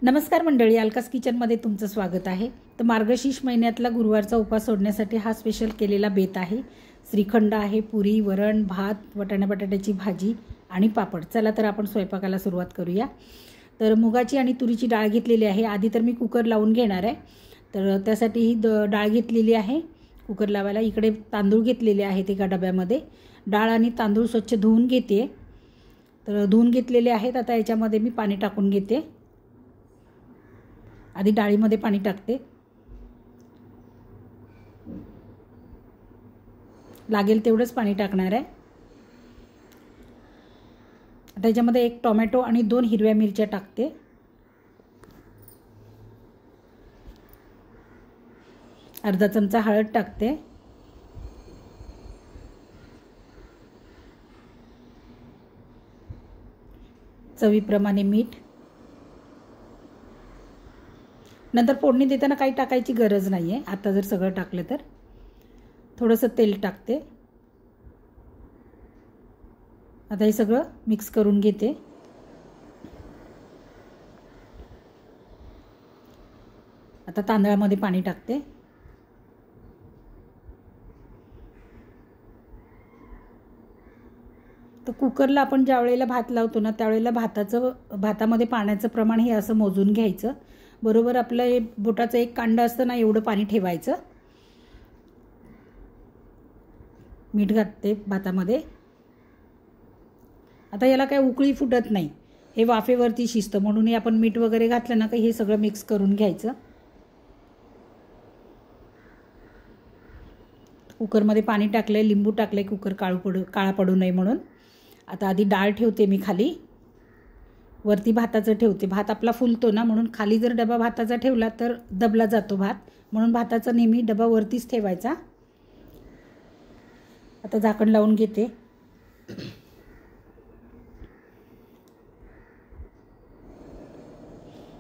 नमस्कार मंडळी, अलकास किचनमध्ये तुमचं स्वागत आहे। तर मार्गशीर्ष महिन्यातला गुरुवारचा उपवास सोडण्यासाठी हा स्पेशल केलेला बेत आहे। श्रीखंड आहे, पुरी, वरण, भात, वाटाणा बटाट्याची भाजी आणि पापड। चला तर आपण स्वयंपाकाला सुरुवात करूया। तर मुगाची आणि तुरीची डाळ घेतलेली आहे। आधी तर मी कुकर लावून घेणार आहे, तर त्यासाठी ही डाळ घेतलेली आहे कुकर लावायला। इकडे तांदूळ घेतलेले आहेत एका डब्यामध्ये। डाळ आणि तांदूळ स्वच्छ धुवून घेते। तर धुवून घेतलेले आहेत। आता याच्यामध्ये मी पाणी टाकून घेते। आधी डाळीमध्ये पाणी टाकते, लागेल तेवढंच पाणी टाकणार आहे। आता याच्यामध्ये एक टोमॅटो आणि 2 हिरव्या मिरच्या टाकते। अर्धा चमचा हळद टाकते। चवीप्रमाणे मीठ। नंतर फोडणी देताना काही टाकायची गरज नाही आहे। आता जर सगळं टाकलं तर थोडंसं तेल टाकते। आता हे सगळं मिक्स करून घेते। आता तांदळामध्ये पाणी टाकते। तर कुकरला आपण ज्या वेळेला भात लावतो ना, त्यावेळेला भातामध्ये पाण्याचं प्रमाण हे असं मोजून घ्यायचं। बरोबर आपलं हे बोटाचं एक कांड असतं ना, एवढं पाणी ठेवायचं। मीठ घालते भातामध्ये। आता याला काय उकळी फुटत नाही, हे वाफेवरती शिजतं, म्हणून आपण मीठ वगैरे घातलं ना की हे सगळं मिक्स करून घ्यायचं। कुकरमध्ये पाणी टाकले, लिंबू टाकले, कुकर काळा पडू नये म्हणून। आता आधी डाळ ठेवते मी खाली, वरती भाताचं ठेवते। भात आपला फुलतो ना, म्हणून खाली जर डबा भाताचा ठेवला तर दबला जातो भात, म्हणून भाताचा नेहमी डबा वरतीच ठेवायचा। आता झाकण लावून घेते।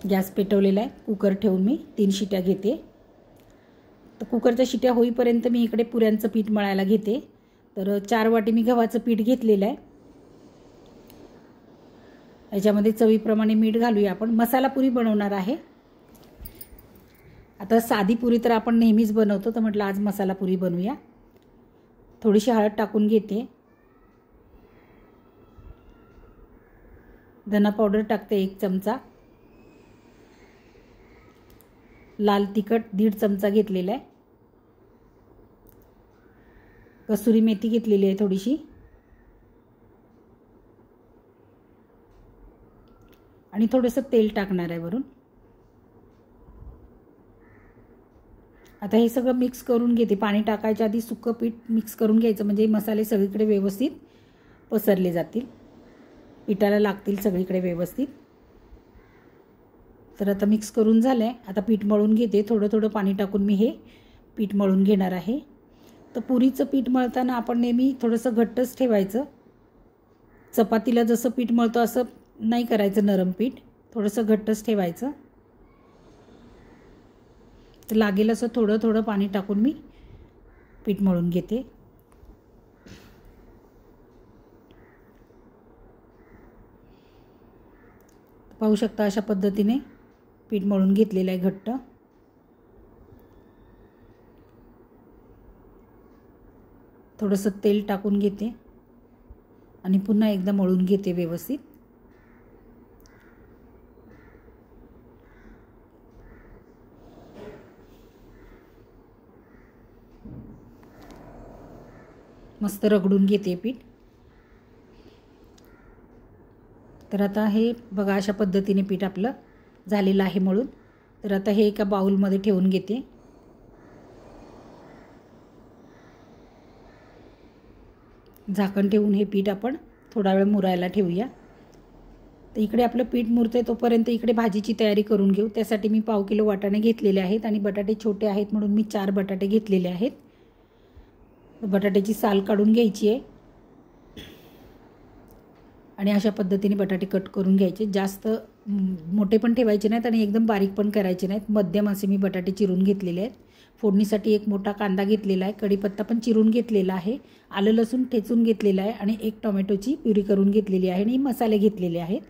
गॅस पेटवलेला आहे। कुकर ठेवून मी 3 शिट्या घेते। तर कुकरच्या शिट्या होईपर्यंत मी इकडे पुऱ्यांचं पीठ मळायला घेते। तर 4 वाटी मी गव्हाचं पीठ घेतलेलं आहे। याच्यामध्ये चवीप्रमाणे मीठ घालूया। आपण मसाला पुरी बनवणार आहे। आता साधी पुरी तर आपण नेहमीच बनवतो, तर म्हटलं आज मसाला पुरी बनवूया। थोडीशी हळद टाकून घेते। धना पावडर टाकते 1 चमचा। लाल तिखट 1.5 चमचा घेतलेला आहे। कसुरी मेथी घेतलेली आहे थोडीशी, आणि थोडंसं तेल टाकणार आहे वरून। आता हे सगळं मिक्स करून घेते। पाणी टाकायच्या आधी सुकं पीठ मिक्स करून घ्यायचं, म्हणजे मसाले सगळीकडे व्यवस्थित पसरले जातील, पिठाला लागतील सगळीकडे व्यवस्थित। तर आता मिक्स करून झालंय। आता पीठ मळून घेते। थोडं थोडं पाणी टाकून मी हे पीठ मळून घेणार आहे। तर पुरीचं पीठ मळताना आपण नेहमी थोडंसं घट्टच ठेवायचं। चपातीला जसं पीठ मळतो असं नाही करायचं नरम पीठ, थोडंसं घट्टच ठेवायचं। तर लागेल असं थोडं थोडं पाणी टाकून मी पीठ मळून घेते। पाहू शकता अशा पद्धतीने पीठ मळून घेतलेलं आहे घट्ट। थोडंसं तेल टाकून घेते आणि पुन्हा एकदा मळून घेते व्यवस्थित। मस्त रगडून घेते पीठ। तर आता हे बघा अशा पद्धतीने पीठ आपलं झालेलं आहे मळून। तर आता हे एका बाउलमध्ये ठेवून घेते। झाकण ठेवून हे पीठ आपण थोडा वेळ मुरायला ठेवूया। तर इकडे आपलं पीठ मुरते तोपर्यंत इकडे भाजीची तयारी करून घेऊ। त्यासाठी मी 1/2 किलो वाटाणे घेतलेले आहेत आणि बटाटे छोटे आहेत म्हणून मी 4 बटाटे घेतलेले आहेत। बटाट्याची साल काढून घ्यायची आहे आणि अशा पद्धतीने बटाटे कट करून घ्यायचे। जास्त मोठे पण ठेवायचे नाहीत आणि एकदम बारीक पण करायचे नाहीत, मध्यम असे मी बटाटे चिरून घेतलेले आहेत। फोडणीसाठी 1 मोठा कांदा घेतलेला आहे, कढीपत्ता पण चिरून घेतलेला आहे, आलं लसूण ठेचून घेतलेलं आहे आणि 1 टोमॅटोची प्युरी करून घेतलेली आहे आणि मसाले घेतलेले आहेत।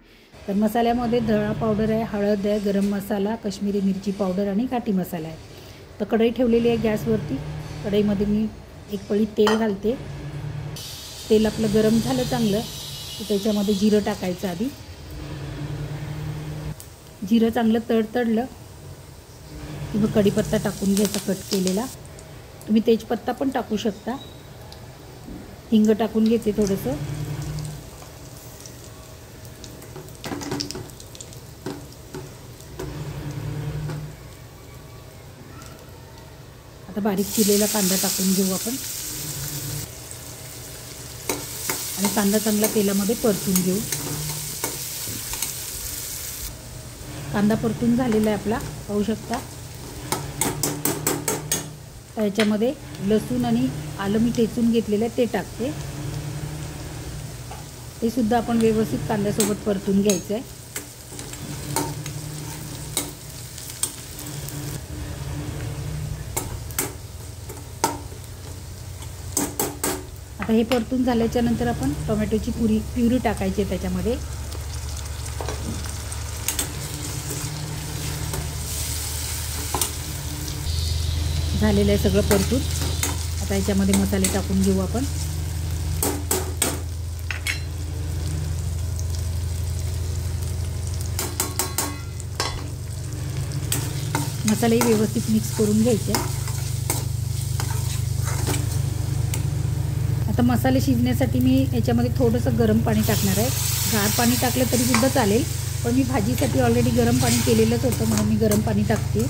तर मसाल्यामध्ये धना पावडर आहे, हळद आहे, गरम मसाला, काश्मीरी मिरची पावडर आणि घाटी मसाला आहे. तर कढई ठेवलेली आहे गॅसवरती. कढईमध्ये मी एक पळी तेल घालते. तेल आपलं गरम झालं चांगलं की त्याच्यामध्ये जिरं टाकायचं आधी. जिरं चांगलं तडतडलं की मग कढीपत्ता टाकून घ्यायचा कट केलेला. तुम्ही तेजपत्ता पण टाकू शकता. हिंग टाकून घेते थोडंसं. आता बारीक चिरलेला कांदा टाकून घेऊ आपण आणि कांदा चांगला तेलामध्ये परतून घेऊ. कांदा परतून झालेला आहे आपला, पाहू शकता. त्याच्यामध्ये लसूण आणि आलं मी ठेचून घेतलेलं आहे ते टाकते. ते सुद्धा आपण व्यवस्थित कांद्यासोबत परतून घ्यायचं आहे. आता हे परतून झाल्याच्या नंतर आपण टोमॅटोची प्युरी टाकायची आहे त्याच्यामध्ये. झालेलं आहे सगळं परतून. आता याच्यामध्ये मसाले टाकून घेऊ आपण. मसालेही व्यवस्थित मिक्स करून घ्यायचे. आता मसाले शिजण्यासाठी मी याच्यामध्ये थोडंसं गरम पाणी टाकणार आहे. गार पाणी टाकलं तरी सुद्धा चालेल, पण मी भाजीसाठी ऑलरेडी गरम पाणी केलेलंच होतं म्हणून मी गरम पाणी टाकते.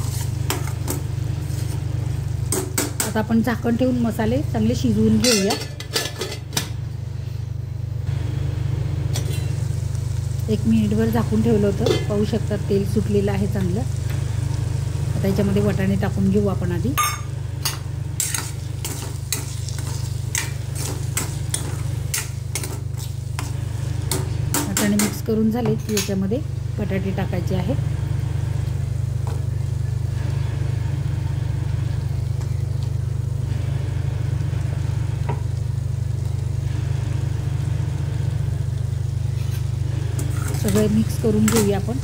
आता आपण झाकण ठेवून मसाले चांगले शिजवून घेऊया. 1 मिनिटभर झाकून ठेवलं होतं, पाहू शकता तेल सुटलेलं आहे चांगलं. आता याच्यामध्ये वाटाणे टाकून घेऊ आपण आधी. वाटाणे मिक्स करून झाले की याच्यामध्ये बटाटे टाकायचे आहेत. सगळे मिक्स करून घेऊया आपण.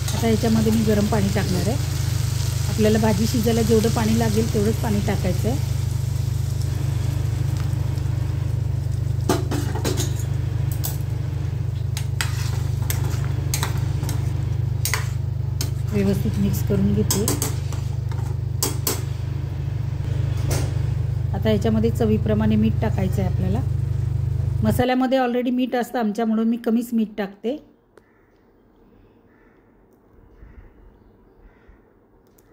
आता याच्यामध्ये मी गरम पाणी टाकणार आहे. आपल्याला भाजी शिजायला जेवढं पाणी लागेल तेवढंच पाणी टाकायचं आहे. व्यवस्थित मिक्स करून घेते. आता याच्यामध्ये चवीप्रमाणे मीठ टाकायचं आहे आपल्याला. मसाल्यामध्ये ऑलरेडी मीठ असतं आमच्या, म्हणून मी कमीच मीठ टाकते.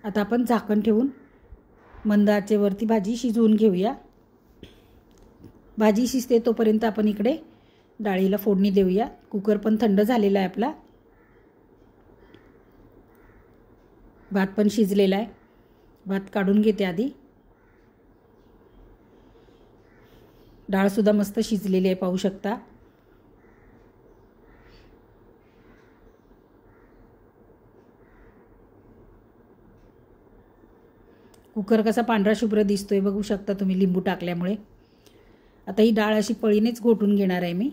आता आपण झाकण ठेवून मंद आचेवरती भाजी शिजवून घेऊया. भाजी शिजते तोपर्यंत आपण इकडे डाळीला फोडणी देऊया. कुकर पण थंड झालेला आहे आपला. भात पण शिजलेला आहे. भात काढून घेते आधी. डाळसुद्धा मस्त शिजलेली आहे, पाहू शकता. कुकर कसा पांढरा शुभ्र दिसतोय बघू शकता तुम्ही लिंबू टाकल्यामुळे. आता ही डाळ अशी पळीनेच घोटून घेणार आहे मी.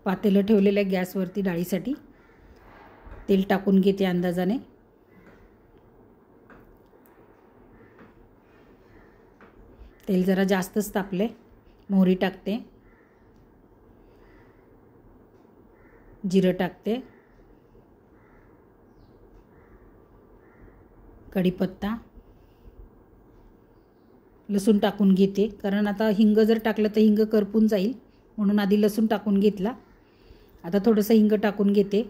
पातेलं ठेवलेलं आहे गॅसवरती डाळीसाठी. तेल टाकून घेते अंदाजाने. तेल जरा जास्तच तापले. मोहरी टाकते, जिरं टाकते, कढीपत्ता, लसूण टाकून घेते. कारण आता हिंग जर टाकलं तर हिंग करपून जाईल, म्हणून आधी लसूण टाकून घेतला. आता थोडंसं हिंग टाकून घेते.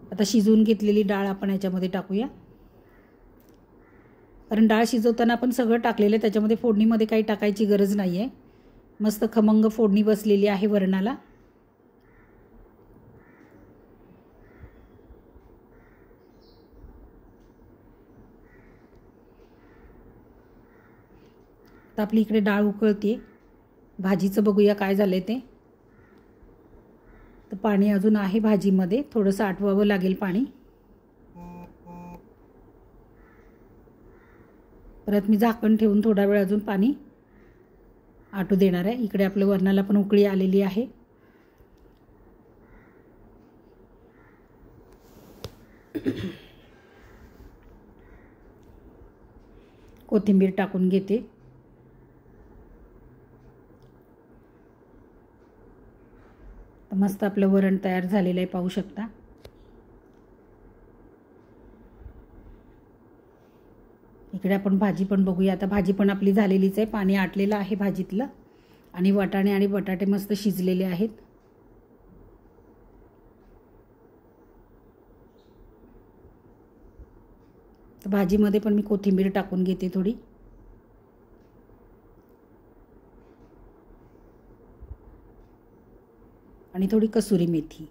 आता शिजवून घेतलेली डाळ आपण याच्यामध्ये टाकूया. कारण डाळ शिजवताना आपण सगळं टाकलेलं आहे, त्याच्यामध्ये फोडणीमध्ये काही टाकायची गरज नाही आहे. मस्त खमंग फोडणी बसलेली आहे वरणाला. आता आपली इकडे डाळ उकळते. भाजीचं बघूया काय झालं ते. तर पाणी अजून आहे भाजीमध्ये, थोडंसं आटवावं लागेल पाणी. परत मी झाकण ठेवून थोडा वेळ अजून पाणी आटू देणार आहे. इकडे आपल्या वरणाला पण उकळी आलेली आहे. कोथिंबीर टाकून घेते. तर मस्त आपलं वरण तयार झालेलं आहे, पाहू शकता. इकडे आपण भाजी पण बघूया. आता भाजी पण आपली झालेलीच आहे, पाणी आटलेलं आहे भाजीतलं आणि वाटाणे आणि बटाटे मस्त शिजलेले आहेत. तर भाजीमध्ये पण मी कोथिंबीर टाकून घेते थोडी. आणि थोडी कसुरी मेथी.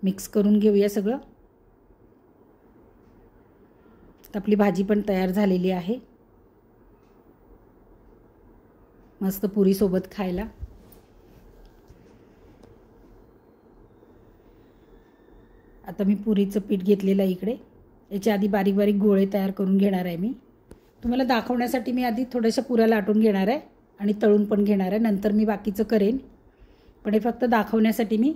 मिक्स करून घेऊया सगळं. आपली भाजी पण तयार झालेली आहे, मस्त पुरी सोबत खायला. आता मी पुरीचं पीठ घेतलेलं आहे इकडे. याच्या आधी बारीक बारीक गोळे तयार करून घेणार आहे मी. तुम्हाला दाखवण्यासाठी मी आधी थोड्याशा पुऱ्या लाटून घेणार आहे आणि तळून पण घेणार आहे. नंतर मी बाकीचं करेन, पण हे फक्त दाखवण्यासाठी मी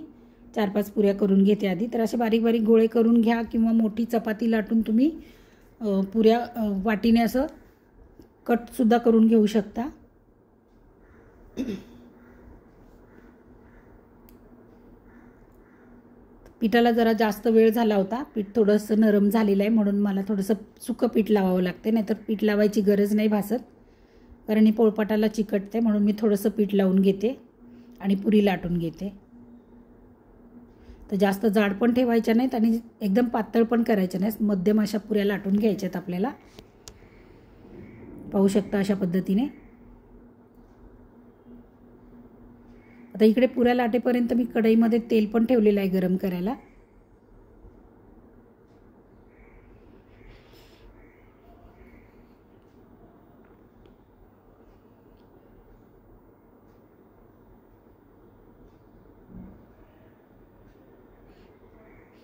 4-5 पुऱ्या करून घेते आधी. तर असे बारीक बारीक गोळे करून घ्या किंवा मोठी चपाती लाटून तुम्ही पुऱ्या वाटीने असं कटसुद्धा करून घेऊ शकता. पिठाला जरा जास्त वेळ झाला होता. पीठ थोडंसं नरम झालेलं आहे म्हणून मला थोडंसं सुकं पीठ लावावं लागते, नाहीतर पीठ लावायची गरज नाही भासत, कारण ही पोळपाटाला चिकटते. म्हणून मी थोडंसं पीठ लावून घेते आणि पुरी लाटून घेते. तर जास्त जाड पण ठेवायच्या नाहीत आणि एकदम पातळ पण करायच्या नाहीत, मध्यम अशा पुऱ्या लाटून घ्यायच्यात आपल्याला. पाहू शकता अशा पद्धतीने. आता इकडे पुऱ्या लाटेपर्यंत मी कढईमध्ये तेल पण ठेवलेलं आहे गरम करायला.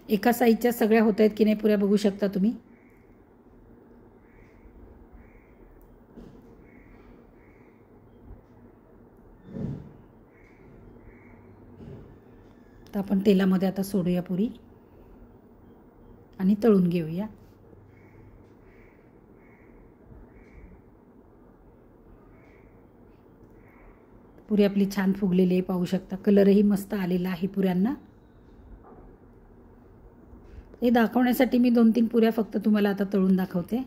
एका साईजच्या सगळ्या होत आहेत की नाही पुऱ्या बघू शकता तुम्ही. तर आपण तेलामध्ये आता सोडूया पुरी आणि तळून घेऊया. पुरी आपली छान फुगलेली आहे, पाहू शकता. कलरही मस्त आलेला आहे पुऱ्यांना. हे दाखवण्यासाठी मी 2-3 पुऱ्या फक्त तुम्हाला आता तळून दाखवते.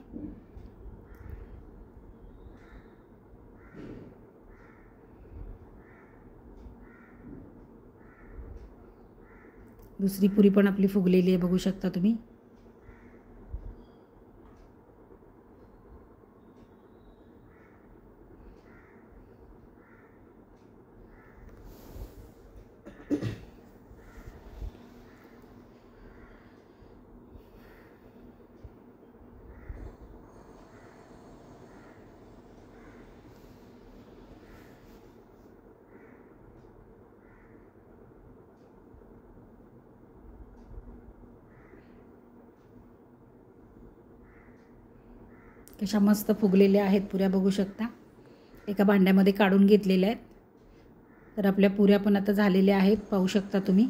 दुसरी पुरी पण आपली फुगलेली आहे, बघू शकता तुम्ही. कशा मस्त फुगलेल्या आहेत पुऱ्या, बघू शकता. एका भांड्यामध्ये काढून घेतलेल्या आहेत. तर आपल्या पुऱ्या पण आता झालेल्या आहेत, पाहू शकता तुम्ही.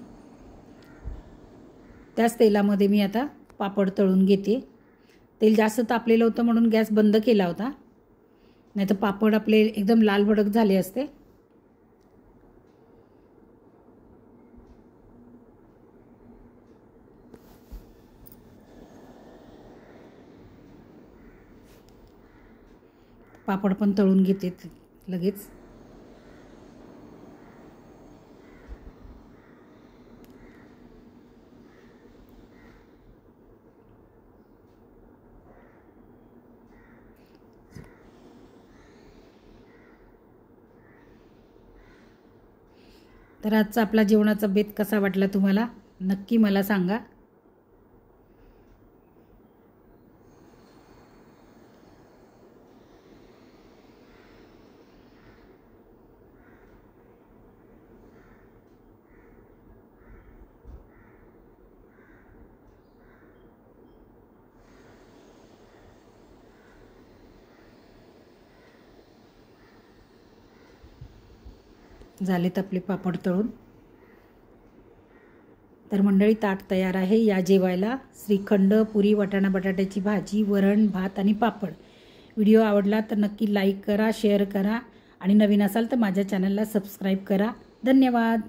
त्याच तेलामध्ये मी आता पापड तळून घेते. तेल जास्त तापलेलं होतं म्हणून गॅस बंद केला होता, नाही तर पापड आपले एकदम लाल भडक झाले असते. पापड पण तळून घेते लगेच. तर आजचा आपला जेवणाचा बेत कसा वाटला तुम्हाला, नक्की मला सांगा. झालेत आपले पापड तळून. तर मंडळी ताट तयार आहे या जेवायला. श्रीखंड, पुरी, वाटाणा बटाट्याची भाजी, वरण, भात आणि पापड. व्हिडिओ आवडला तर नक्की लाईक करा, शेअर करा आणि नवीन असाल तर माझ्या चॅनलला सबस्क्राईब करा. धन्यवाद.